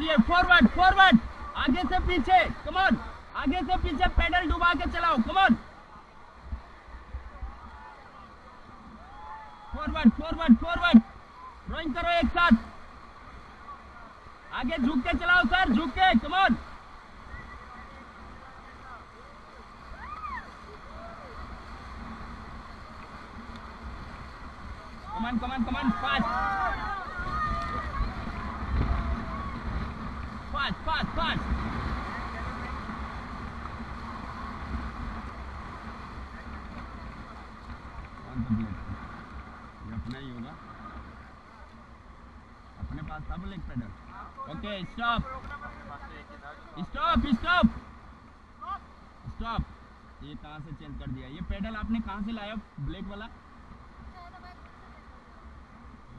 कीजिए, forward forward, आगे से पीछे, कम ऑन, आगे से पीछे पेडल डुबा के चलाओ, come on, forward forward forward, rowing करो एक साथ, आगे झुक के चलाओ सर, झुक के, come on, come on, fast. ये अपना ही होगा, अपने पास था ब्रेक पेडल। Okay, stop. ये कहाँ से चेंज कर दिया? ये पेडल आपने कहाँ से लाया ब्लैक वाला?